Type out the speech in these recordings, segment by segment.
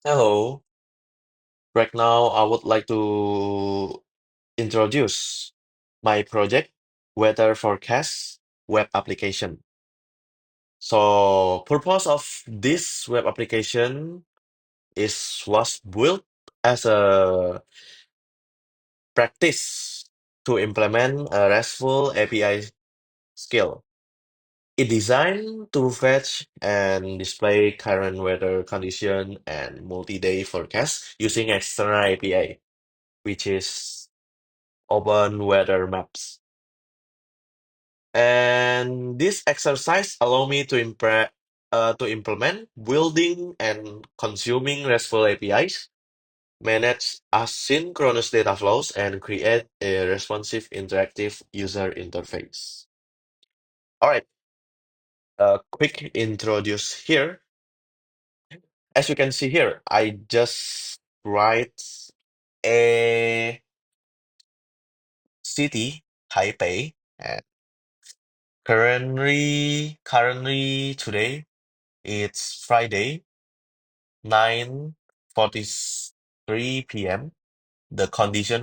Hello. Right now, I would like to introduce my project, weather forecast web application. So, purpose of this web application is was built as a practice to implement a RESTful API skill. It designed to fetch and display current weather condition and multi-day forecast using external API, which is open weather maps. And this exercise allow me to implement building and consuming RESTful APIs, manage asynchronous data flows, and create a responsive interactive user interface. All right, a quick introduce here. As you can see here, I just write a city, Taipei, and currently today it's Friday, 9:43 p.m. The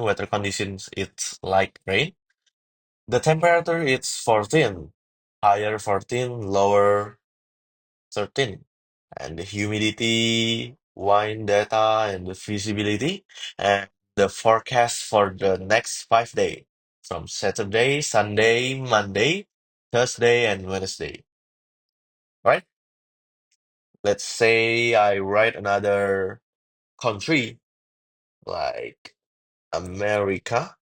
weather conditions, it's like rain. The temperature is 14, higher 14, lower 13. And the humidity, wind data, and the visibility, and the forecast for the next 5 days from Saturday, Sunday, Monday, Thursday, and Wednesday. Right? Let's say I write another country like America.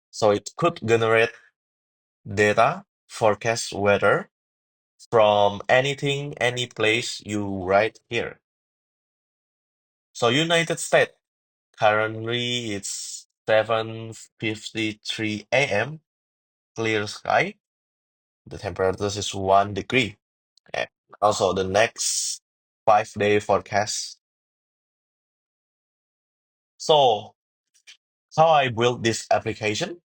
So it could generate data, forecast weather from anything, any place you write here. So United States, currently it's 7:53 a.m., clear sky. The temperature is 1 degree. And also the next 5 day forecast. So how I built this application,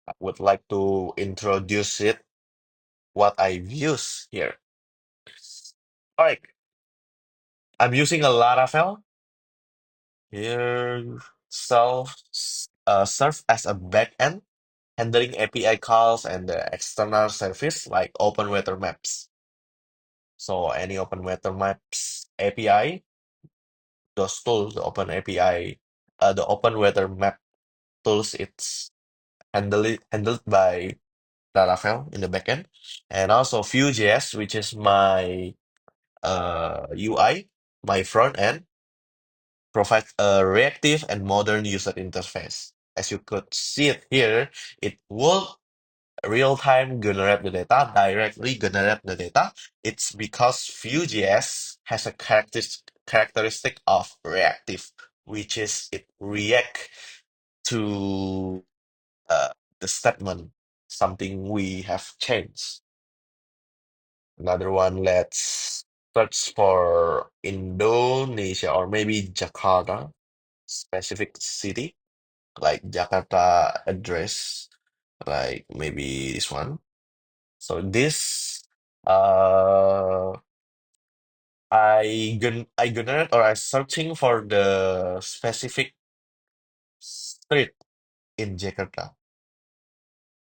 I would like to introduce it, what I use here. All right, I'm using a Laravel here, serve as a backend, handling API calls and the external service like Open Weather Maps. So any Open Weather Maps API, those tools, the Open API, the Open Weather Map tools, it's handled by Laravel in the backend, and also Vue.js, which is my UI, my front end, provides a reactive and modern user interface. As you could see it here, it will real-time generate the data, directly generate the data. It's because Vue.js has a characteristic of reactive, which is it react to uh, the statement, something we have changed. Another one, let's search for Indonesia or maybe Jakarta, specific city, like Jakarta address, like maybe this one. So this, uh, I generate or I searching for the specific street in Jakarta.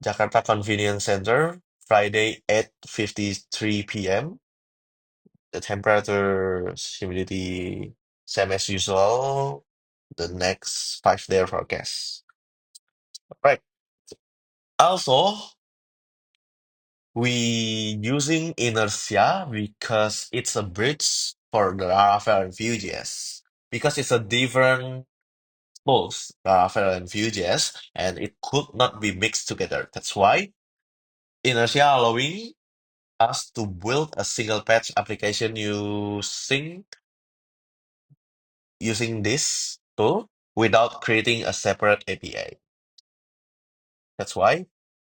Jakarta Convenience Center, Friday 8:53 p.m. The temperature, humidity, same as usual. The next 5 day forecast. Right. Also, we using inertia because it's a bridge for the Laravel and Vue.js. Because it's a different tools, Laravel and Vue.js, and it could not be mixed together. That's why inertia allowing us to build a single patch application using this tool without creating a separate API. That's why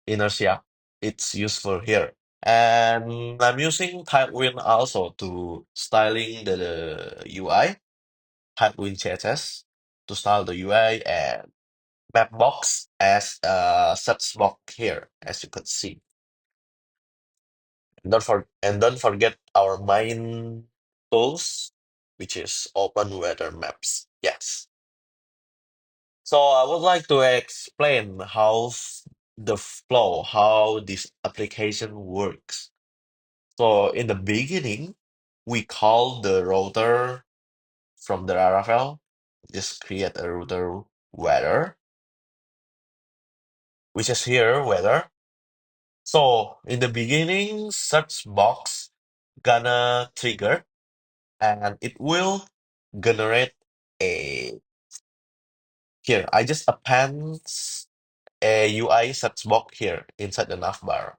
inertia it's useful here. And I'm using Tailwind also to styling the UI, Tailwind CSS to style the UI, and Mapbox as a search box here, as you could see. And don't forget our main tools. which is open weather maps. Yes. So I would like to explain the flow, how this application works. So in the beginning, we call the router from the Laravel, just create a router weather, which is here weather. So in the beginning, search box gonna trigger and it will generate a here. I just append a UI search box here inside the navbar.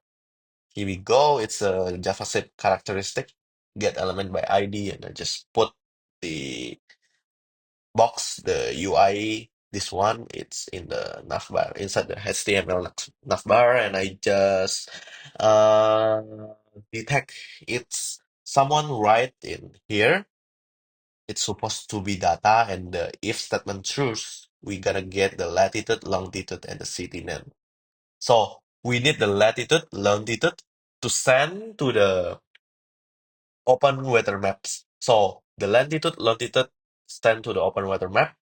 Here we go. It's a JavaScript characteristic. Get element by ID, and I just put the box, the UI. This one, it's in the navbar inside the HTML navbar, and I just uh, detect it's someone write in here. It's supposed to be data, and the if statement true, we gotta get the latitude, longitude, and the city name. So we need the latitude, longitude to send to the open weather maps. So the latitude, longitude send to the open weather map.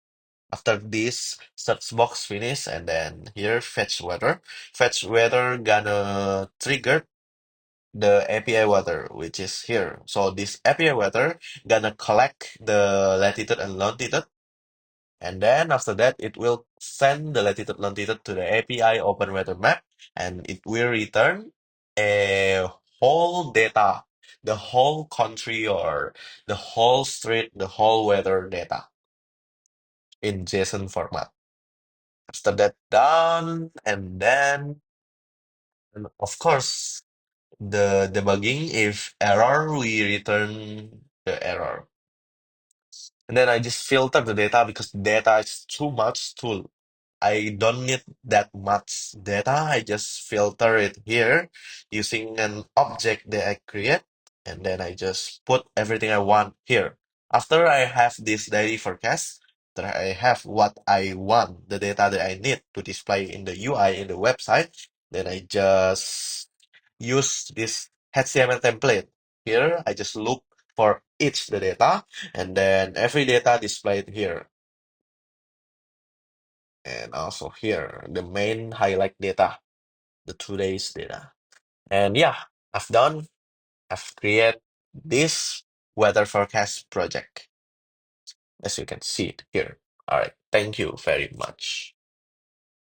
After this search box finish, and then here fetch weather. Fetch weather gonna trigger the API weather, which is here. So this API weather gonna collect the latitude and longitude. And then after that, it will send the latitude longitude to the API open weather map, and it will return a whole data, the whole country or the whole street, the whole weather data in JSON format. After that done, and then of course the debugging, if error, we return the error. And then I just filter the data because data is too much too. I don't need that much data. I just filter it here using an object that I create, and then I just put everything I want here. After I have this daily forecast, that I have what I want, the data that I need to display in the UI in the website, then I just use this HTML template. Here, I just look for each the data, and then every data displayed here. And also here, the main highlight data, the today's data. And yeah, I've done, I've created this weather forecast project, as you can see it here. All right, thank you very much.